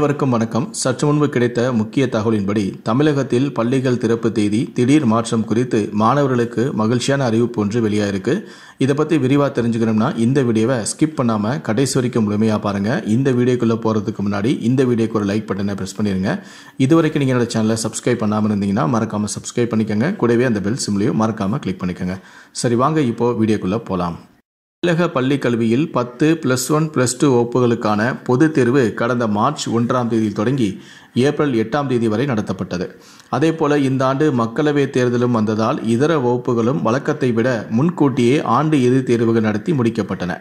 அனைவருக்கும் வணக்கம். சற்று முன்பு கிடைத்த முக்கிய தகவலின்படி தமிழகத்தில் பள்ளிகள் திறப்பு தேதி திடீர் மாற்றம் குறித்து மாணவர்களுக்கு மகிழ்ச்சியான அறிவிப்பு ஒன்று வெளியாயிருக்கு. இதை பற்றி விரிவாக தெரிஞ்சுக்கணும்னா இந்த வீடியோவை ஸ்கிப் பண்ணாமல் கடைசி வரைக்கும் முழுமையாக பாருங்கள். இந்த வீடியோக்குள்ளே போகிறதுக்கு முன்னாடி இந்த வீடியோக்கு ஒரு லைக் பட்டனை ப்ரெஸ் பண்ணிடுங்க. இதுவரைக்கும் நீங்கள் என்னோட சேனலை சப்ஸ்கிரைப் பண்ணாமல் இருந்தீங்கன்னா மறக்காமல் சப்ஸ்கிரைப் பண்ணிக்கோங்க. கூடவே அந்த பெல் சிம்லையும் மறக்காமல் கிளிக் பண்ணிக்கோங்க. சரி, வாங்க இப்போது வீடியோக்குள்ளே போகலாம். தமிழக பள்ளிக் கல்வியில் 10+1+2 வகுப்புகளுக்கான பொதுத் தேர்வு கடந்த மார்ச் 1 தொடங்கி ஏப்ரல் 8 வரை நடத்தப்பட்டது. அதேபோல இந்த ஆண்டு மக்களவைத் தேர்தலும் வந்ததால் இதர வகுப்புகளும் வழக்கத்தை விட முன்கூட்டியே ஆண்டு இறுதித் தேர்வுகள் நடத்தி முடிக்கப்பட்டன.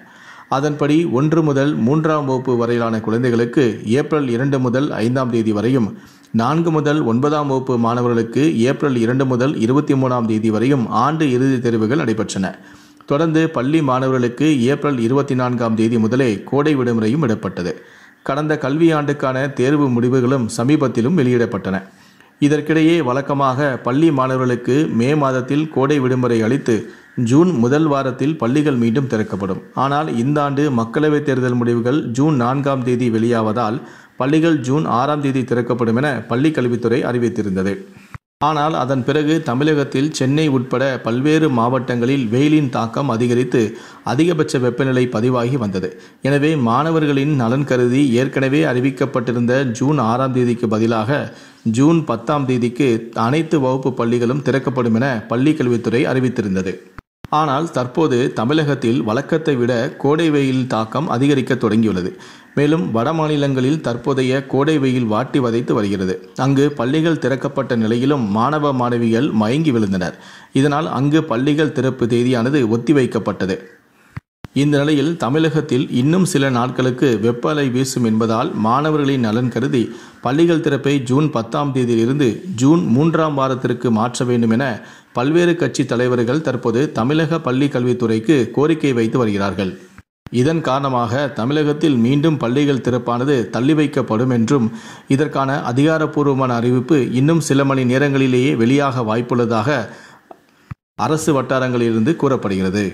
அதன்படி 1 முதல் 3ஆம் வகுப்பு வரையிலான குழந்தைகளுக்கு ஏப்ரல் 2 முதல் 5 வரையும், 4 முதல் 9ஆம் வகுப்பு மாணவர்களுக்கு ஏப்ரல் 2 முதல் 23 வரையும் ஆண்டு இறுதித் தேர்வுகள் நடைபெற்றன. தொடர்ந்து பள்ளி மாணவர்களுக்கு ஏப்ரல் 24 முதலே கோடை விடுமுறையும் விடப்பட்டது. கடந்த கல்வியாண்டுக்கான தேர்வு முடிவுகளும் சமீபத்திலும் வெளியிடப்பட்டன. இதற்கிடையே வழக்கமாக பள்ளி மாணவர்களுக்கு மே மாதத்தில் கோடை விடுமுறை அளித்து ஜூன் முதல் வாரத்தில் பள்ளிகள் மீண்டும் திறக்கப்படும். ஆனால் இந்த ஆண்டு மக்களவைத் தேர்தல் முடிவுகள் ஜூன் 4 வெளியாவதால் பள்ளிகள் ஜூன் 6 திறக்கப்படும் என பள்ளிக் கல்வித்துறை அறிவித்திருந்தது. ஆனால் அதன் பிறகு தமிழகத்தில் சென்னை உட்பட பல்வேறு மாவட்டங்களில் வெயிலின் தாக்கம் அதிகரித்து அதிகபட்ச வெப்பநிலை பதிவாகி வந்தது. எனவே மாணவர்களின் நலன் கருதி ஏற்கனவே அறிவிக்கப்பட்டிருந்த ஜூன் 6 பதிலாக ஜூன் 10 அனைத்து வகுப்பு பள்ளிகளும் திறக்கப்படும் என பள்ளிக் கல்வித்துறை அறிவித்திருந்தது. ஆனால் தற்போது தமிழகத்தில் வழக்கத்தை விட கோடை வெயில் தாக்கம் அதிகரிக்க தொடங்கியுள்ளது. மேலும் வட மாநிலங்களில் தற்போதைய கோடை வெயில் வாட்டி வதைத்து வருகிறது. அங்கு பள்ளிகள் திறக்கப்பட்ட நிலையிலும் மாணவ மாணவிகள் மயங்கி விழுந்தனர். இதனால் அங்கு பள்ளிகள் திறப்பு தேதியானது ஒத்திவைக்கப்பட்டது. இந்த நிலையில் தமிழகத்தில் இன்னும் சில நாட்களுக்கு வெப்ப அலை வீசும் என்பதால் மாணவர்களின் நலன் கருதி பள்ளிகள் திறப்பை ஜூன் 10 ஜூன் 3ஆம் வாரத்திற்கு மாற்ற வேண்டும் என பல்வேறு கட்சி தலைவர்கள் தற்போது தமிழக பள்ளி கல்வித்துறைக்கு கோரிக்கை வைத்து வருகிறார்கள். இதன் காரணமாக தமிழகத்தில் மீண்டும் பள்ளிகள் திறப்பானது தள்ளி வைக்கப்படும் என்றும் இதற்கான அதிகாரப்பூர்வமான அறிவிப்பு இன்னும் சில மணி நேரங்களிலேயே வெளியாக வாய்ப்புள்ளதாக அரசு வட்டாரங்களிலிருந்து கூறப்படுகிறது.